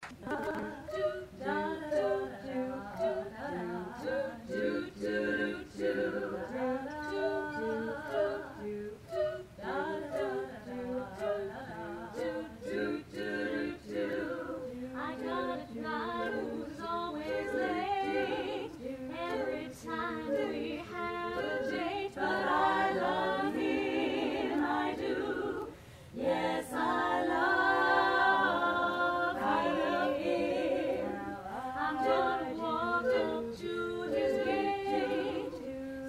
I got a guy who's always late every time we have a date, but I love him, I do. Yes, I love him. I'm gonna walk up to his gate,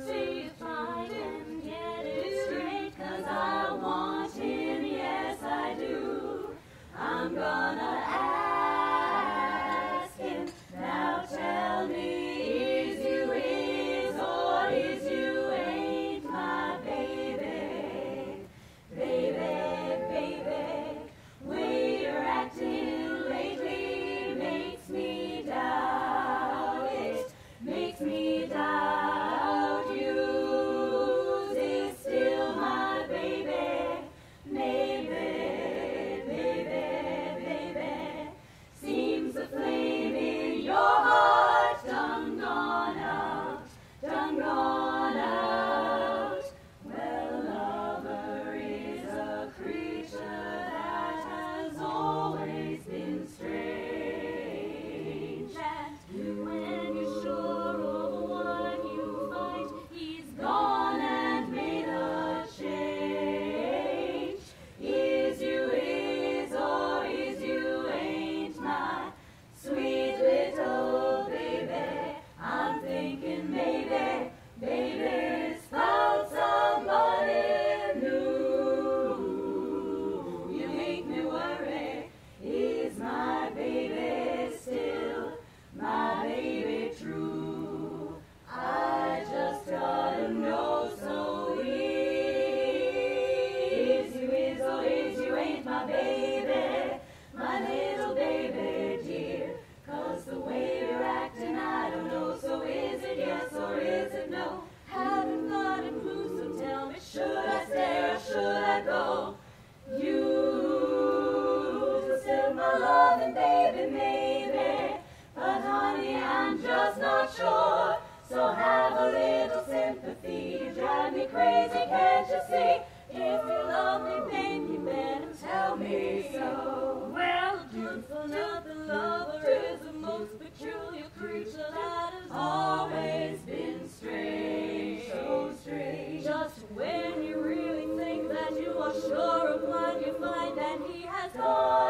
see if I can get it straight, 'cause I want him, yes I do. I'm gonna ask him, now tell me, is you is or is you ain't my baby? Baby, baby, way you're acting lately makes me doubt it, makes me doubt you is still my baby, maybe. Seems the flame in your heart done gone out, done gone out. Well, lover is a creature that has always been strange. And when you're sure of one you find, he's gone and made a change. Is you is or is you ain't my sweet little baby? I'm thinking maybe, baby's found somebody new. You make me worry, is my baby still my baby true? I just gotta know, so is you is or is you ain't my baby, my little baby dear? 'Cause the way you're acting I don't know, so is it yes or is it no? Haven't got a clue, so tell me, should I stay or should I go? You still my loving baby, maybe, but honey, I'm just not sure. So have a little sympathy, you drive me crazy, can't you see? If you love me, babe, you better tell me so. Well, a good-for-nothing lover is the most peculiar creature that has always been strange, so strange. Just when you really think that you are sure of what you find, and he has gone.